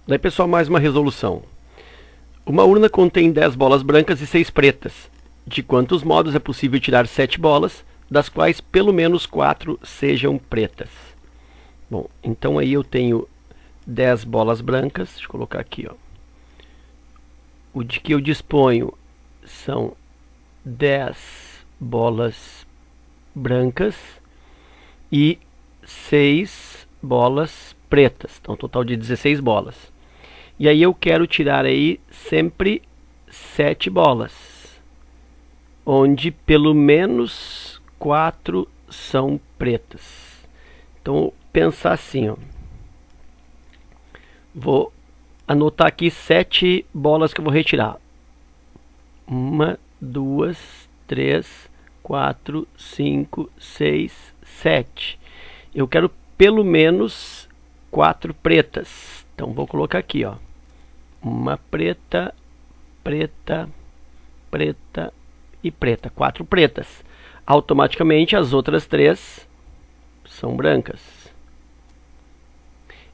Daí, pessoal, mais uma resolução. Uma urna contém 10 bolas brancas e 6 pretas. De quantos modos é possível tirar 7 bolas, das quais pelo menos 4 sejam pretas? Bom, então aí eu tenho 10 bolas brancas. Deixa eu colocar aqui, ó. O de que eu disponho são 10 bolas brancas e 6 bolas pretas. Então, um total de 16 bolas. E aí eu quero tirar aí sempre 7 bolas, onde pelo menos 4 são pretas. Então, pensar assim, ó. Vou anotar aqui 7 bolas que eu vou retirar. 1, 2, 3, 4, 5, 6, 7. Eu quero pelo menos 4 pretas. Então vou colocar aqui, ó. Uma preta, preta, preta e preta. 4 pretas. Automaticamente as outras 3 são brancas.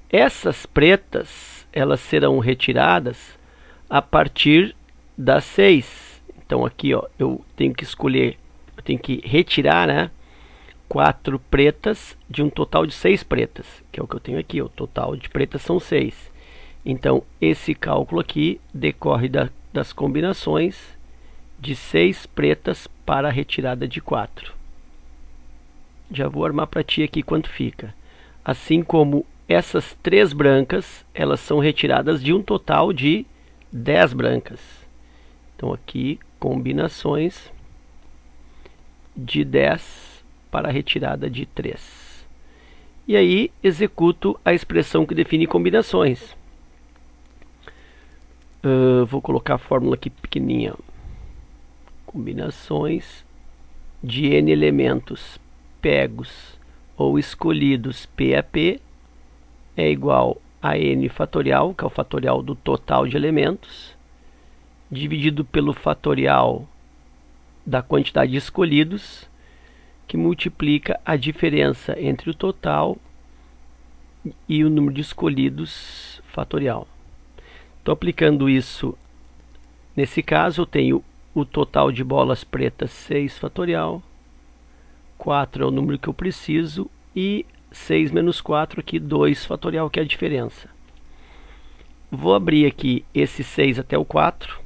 Essas pretas, elas serão retiradas a partir das 6. Então aqui, ó, eu tenho que escolher, eu tenho que retirar, né, 4 pretas de um total de 6 pretas, que é o que eu tenho aqui. O total de pretas são 6. Então esse cálculo aqui decorre das combinações de 6 pretas para a retirada de 4. Já vou armar para ti aqui quanto fica. Assim como essas 3 brancas, elas são retiradas de um total de 10 brancas. Então aqui, combinações de 10 para a retirada de 3. E aí, executo a expressão que define combinações. Vou colocar a fórmula aqui pequenininha. Combinações de n elementos pegos ou escolhidos P a P é igual a n fatorial, que é o fatorial do total de elementos, dividido pelo fatorial da quantidade de escolhidos, que multiplica a diferença entre o total e o número de escolhidos fatorial. Estou aplicando isso. Nesse caso, eu tenho o total de bolas pretas 6 fatorial, 4 é o número que eu preciso, e 6 menos 4 aqui, 2 fatorial, que é a diferença. Vou abrir aqui esse 6 até o 4.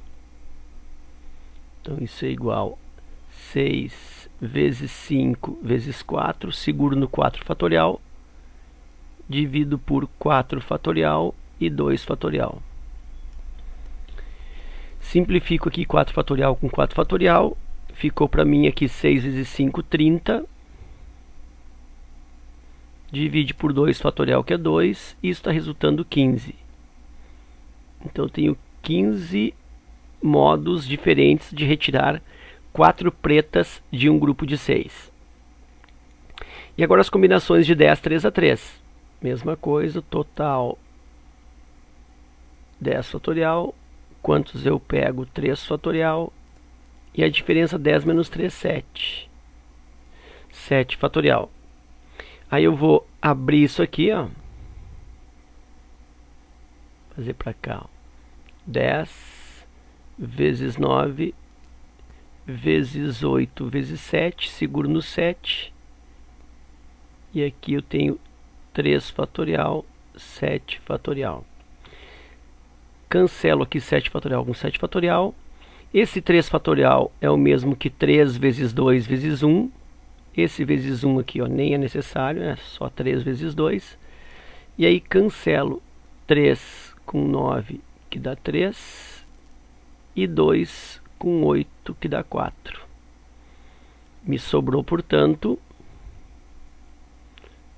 Então isso é igual a 6 vezes 5 vezes 4, seguro no 4 fatorial, divido por 4 fatorial e 2 fatorial. Simplifico aqui 4 fatorial com 4 fatorial, ficou para mim aqui 6 vezes 5, 30. Divide por 2 fatorial, que é 2, e isso está resultando 15. Então eu tenho 15 modos diferentes de retirar 4 pretas de um grupo de 6. E agora as combinações de 10, 3 a 3. Mesma coisa, total 10 fatorial, quantos eu pego? 3 fatorial, e a diferença 10 menos 3, 7. 7 fatorial. Aí eu vou abrir isso aqui, ó. Fazer para cá, ó. 10 vezes 9 vezes 8 vezes 7, seguro no 7. E aqui eu tenho 3 fatorial, 7 fatorial. Cancelo aqui 7 fatorial com 7 fatorial. Esse 3 fatorial é o mesmo que 3 vezes 2 vezes 1. Esse vezes 1 aqui, ó, nem é necessário, é só 3 vezes 2. E aí cancelo 3 com 9, que dá 3. E 2 com 8, que dá 4. Me sobrou, portanto,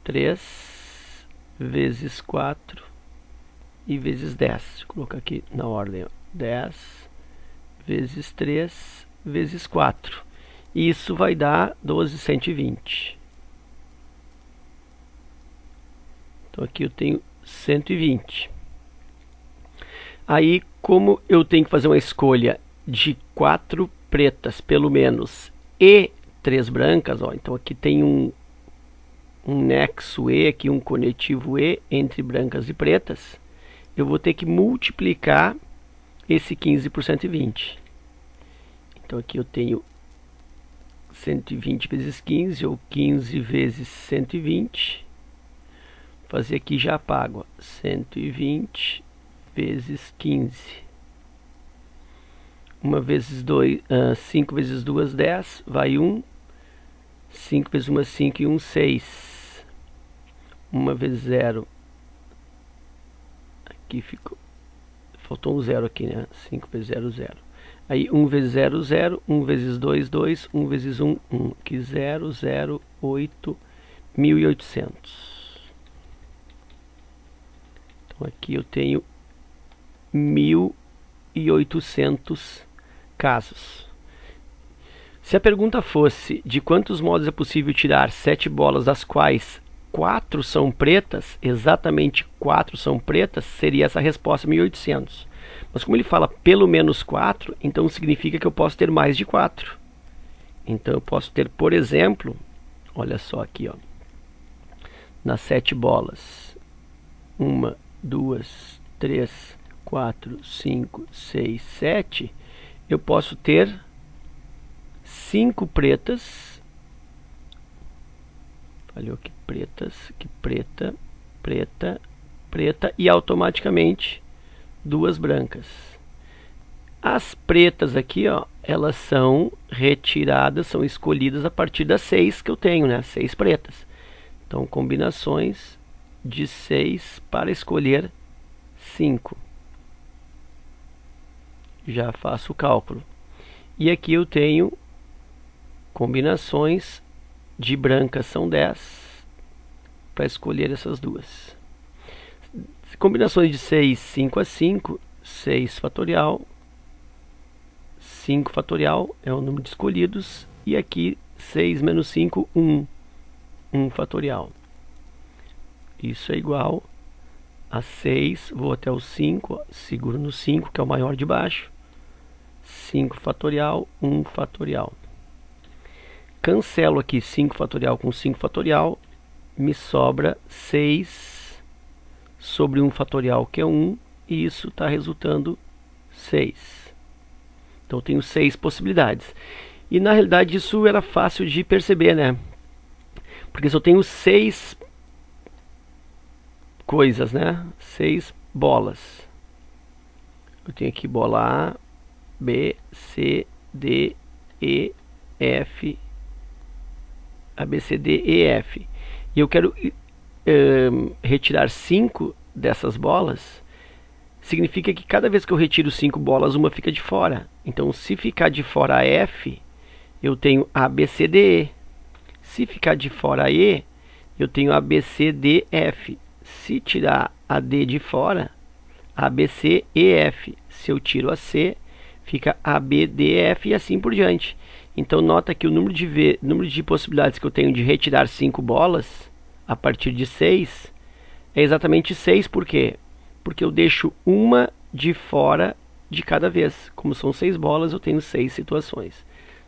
3 vezes 4 e vezes 10. Deixa eu colocar aqui na ordem, ó. 10 vezes 3 vezes 4. E isso vai dar 12,120. Então aqui eu tenho 120. Aí, como eu tenho que fazer uma escolha de 4 pretas, pelo menos, e 3 brancas, ó, então aqui tem um nexo E, aqui um conectivo E entre brancas e pretas. eu vou ter que multiplicar esse 15 por 120. Então aqui eu tenho 120 vezes 15, ou 15 vezes 120. Vou fazer aqui, já apago. 120 vezes 15. 5 vezes 2, 10. Vai 1. 5 vezes 1, 5 e 1, 6. 1 vezes 0. Aqui ficou. Faltou um 0 aqui, né? 5 vezes 0, 0. Aí 1 vezes 0, 0. 1 vezes 2, 2. 1 vezes 1, 1. Aqui 0, 0, 8. 1800. Então aqui eu tenho 1800 casos. Se a pergunta fosse de quantos modos é possível tirar 7 bolas, das quais 4 são pretas, exatamente 4 são pretas, seria essa resposta 1800. Mas como ele fala pelo menos 4, então significa que eu posso ter mais de 4. Então eu posso ter, por exemplo, olha só aqui, ó, nas 7 bolas, 1, 2, 3, 4, 5, 6, 7, eu posso ter 5 pretas. Falhou aqui, pretas, que preta, preta, preta, e automaticamente 2 brancas. As pretas aqui, ó, elas são retiradas, são escolhidas a partir das 6 que eu tenho, né? 6 pretas. Então, combinações de 6 para escolher 5. Já faço o cálculo. E aqui eu tenho combinações de brancas, são 10 para escolher essas duas. Combinações de 6, 5 a 5, 6 fatorial, 5 fatorial é o número de escolhidos, e aqui 6 menos 5, 1, 1 fatorial. Isso é igual a 6, vou até o 5, seguro no 5, que é o maior de baixo, 5 fatorial, 1 fatorial. Cancelo aqui 5 fatorial com 5 fatorial, me sobra 6 sobre 1 fatorial, que é 1, e isso está resultando 6. Então eu tenho 6 possibilidades. E na realidade isso era fácil de perceber, né? Porque se eu tenho 6 coisas, né? 6 bolas. Eu tenho aqui bola A, B, C, D, E, F, A, B, C, D, E, F. E eu quero retirar 5 dessas bolas. Significa que cada vez que eu retiro 5 bolas, uma fica de fora. Então, se ficar de fora a F, eu tenho A, B, C, D, E. Se ficar de fora a E, eu tenho A, B, C, D, F. Se tirar a D de fora, A, B, C, E, F. Se eu tiro a C, fica A, B, D, F e assim por diante. Então nota que o número de possibilidades que eu tenho de retirar 5 bolas a partir de 6 é exatamente 6. Por quê? Porque eu deixo uma de fora de cada vez. Como são 6 bolas, eu tenho 6 situações.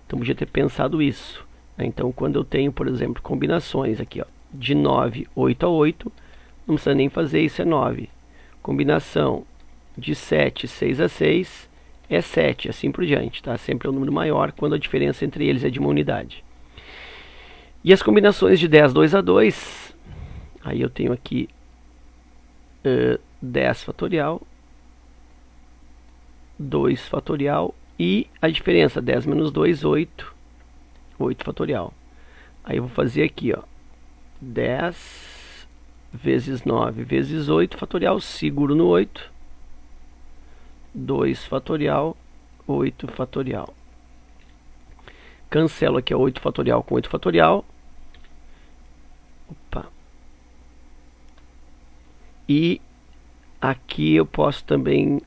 Então podia ter pensado isso. Então quando eu tenho, por exemplo, combinações aqui, ó, de 9, 8 a 8, não precisa nem fazer, isso é 9. Combinação de 7, 6 a 6 é 7, assim por diante, tá? Sempre é um número maior quando a diferença entre eles é de uma unidade. E as combinações de 10, 2 a 2, aí eu tenho aqui 10 fatorial, 2 fatorial, e a diferença, 10 menos 2, 8, 8 fatorial. Aí eu vou fazer aqui, ó, 10 vezes 9 vezes 8 fatorial, seguro no 8, 2 fatorial, 8 fatorial. Cancelo aqui a 8 fatorial com 8 fatorial. Opa. E aqui eu posso também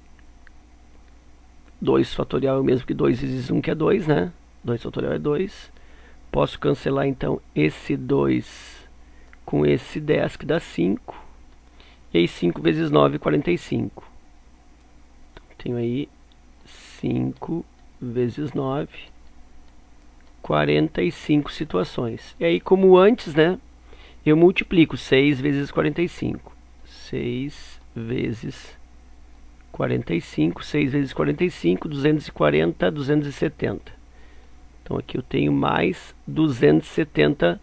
2 fatorial é o mesmo que 2 vezes 1, que é 2, né? 2 fatorial é 2. Posso cancelar então esse 2 com esse 10, que dá 5. E aí 5 vezes 9, 45. Tenho aí 5 vezes 9, 45 situações. E aí, como antes, né, eu multiplico 6 vezes 45. 6 vezes 45, 6 vezes 45, 240, 270. Então aqui eu tenho mais 270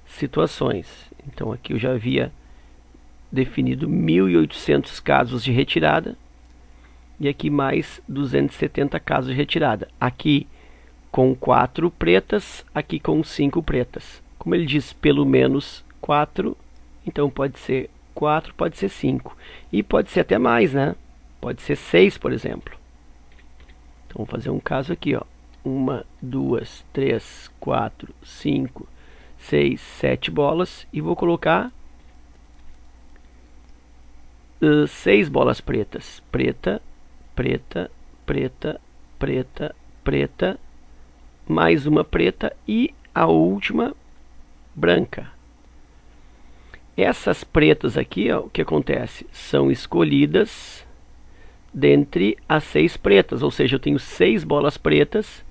situações. Então aqui eu já havia definido 1.800 casos de retirada. E aqui mais 270 casos de retirada. Aqui com 4 pretas, aqui com 5 pretas. Como ele diz pelo menos 4, então pode ser 4, pode ser 5. E pode ser até mais, né? Pode ser 6, por exemplo. Então vamos fazer um caso aqui, ó. 1, 2, 3, 4, 5, 6, 7 bolas. E vou colocar 6 bolas pretas. Preta, preta, preta, preta, preta, mais uma preta e a última branca. Essas pretas aqui, ó, o que acontece? São escolhidas dentre as 6 pretas, ou seja, eu tenho 6 bolas pretas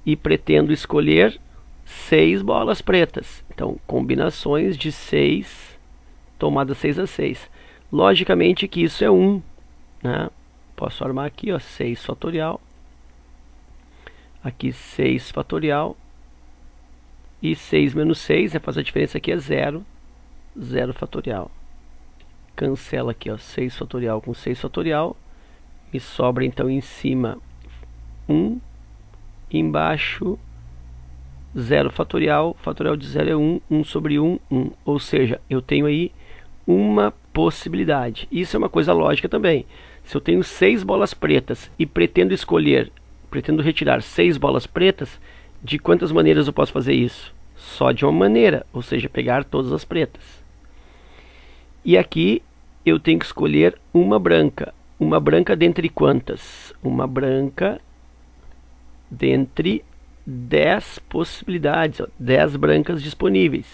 e pretendo escolher 6 bolas pretas. Então, combinações de 6, tomada 6 a 6. Logicamente que isso é 1, né? Posso armar aqui, ó, 6 fatorial. Aqui 6 fatorial. E 6 menos 6, faz a diferença aqui é 0. 0 fatorial. Cancela aqui, ó, 6 fatorial com 6 fatorial. Me sobra então em cima 1. Embaixo 0 fatorial. Fatorial de 0 é 1. 1 sobre 1, 1. Ou seja, eu tenho aí uma possibilidade. Isso é uma coisa lógica também. Se eu tenho 6 bolas pretas e pretendo retirar 6 bolas pretas, de quantas maneiras eu posso fazer isso? Só de uma maneira, ou seja, pegar todas as pretas. E aqui eu tenho que escolher uma branca. Uma branca dentre quantas? Uma branca dentre 10 possibilidades, ó, 10 brancas disponíveis.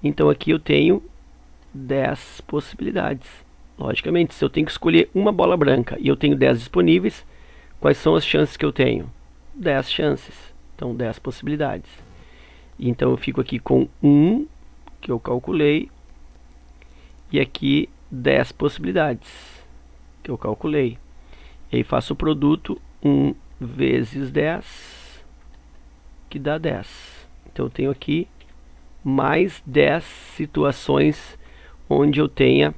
Então aqui eu tenho 10 possibilidades. Logicamente, se eu tenho que escolher uma bola branca e eu tenho 10 disponíveis, quais são as chances que eu tenho? 10 chances. Então 10 possibilidades. Então eu fico aqui com 1, que eu calculei, e aqui 10 possibilidades, que eu calculei. E aí faço o produto 1 vezes 10, que dá 10. Então eu tenho aqui mais 10 situações onde eu tenha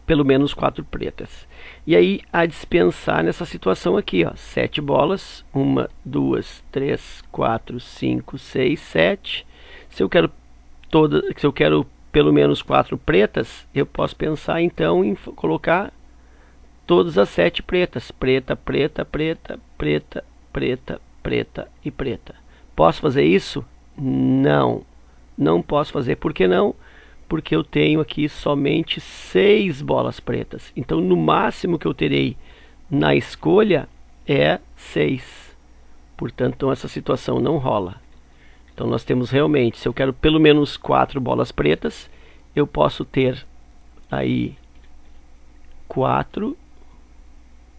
pelo menos 4 pretas. E aí a dispensar nessa situação aqui, ó, 7 bolas, 1, 2, 3, 4, 5, 6, 7. Se eu quero pelo menos 4 pretas, eu posso pensar então em colocar todas as 7 pretas. Preta, preta, preta, preta, preta, preta e preta. Posso fazer isso? Não. Não posso fazer. Por que não? Porque eu tenho aqui somente 6 bolas pretas. Então, no máximo que eu terei na escolha é 6. Portanto, essa situação não rola. Então, nós temos realmente, se eu quero pelo menos 4 bolas pretas, eu posso ter aí 4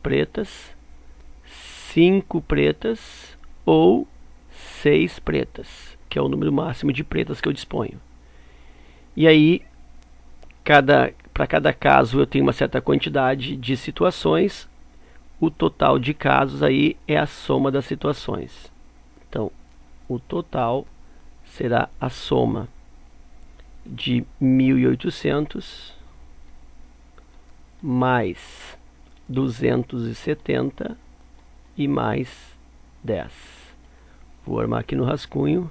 pretas, 5 pretas ou 6 pretas, que é o número máximo de pretas que eu disponho. E aí, para cada caso eu tenho uma certa quantidade de situações. O total de casos aí é a soma das situações. Então, o total será a soma de 1.800 mais 270 e mais 10. Vou armar aqui no rascunho.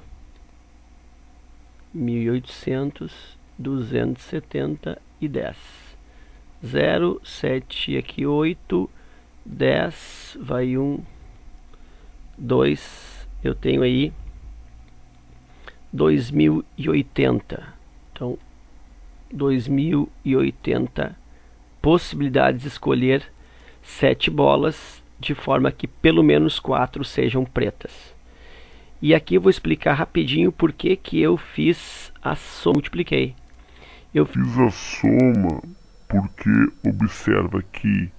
1.800, 270 e 10. 0, 7, aqui 8, 10, vai 1, 2, eu tenho aí 2.080. Então, 2.080 possibilidades de escolher 7 bolas, de forma que pelo menos 4 sejam pretas. E aqui eu vou explicar rapidinho por que eu fiz a soma, multipliquei. Eu fiz a soma porque observa que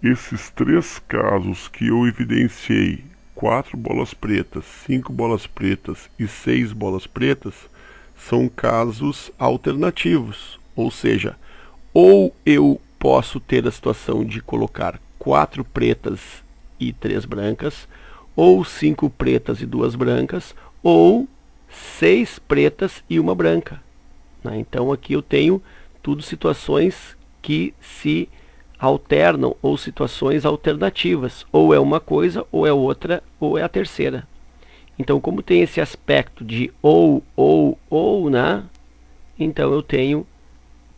esses 3 casos que eu evidenciei, 4 bolas pretas, 5 bolas pretas e 6 bolas pretas, são casos alternativos. Ou seja, ou eu posso ter a situação de colocar 4 pretas e 3 brancas, ou 5 pretas e 2 brancas, ou 6 pretas e 1 branca, né? Então aqui eu tenho tudo situações que se alternam, ou situações alternativas, ou é uma coisa, ou é outra, ou é a terceira. Então, como tem esse aspecto de ou, né? Então eu tenho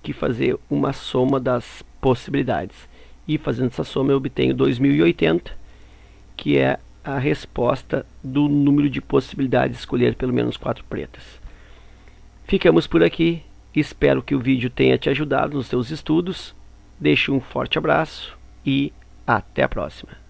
que fazer uma soma das possibilidades. E fazendo essa soma eu obtenho 2080, que é a resposta do número de possibilidades de escolher pelo menos 4 pretas. Ficamos por aqui. Espero que o vídeo tenha te ajudado nos seus estudos. Deixo um forte abraço e até a próxima.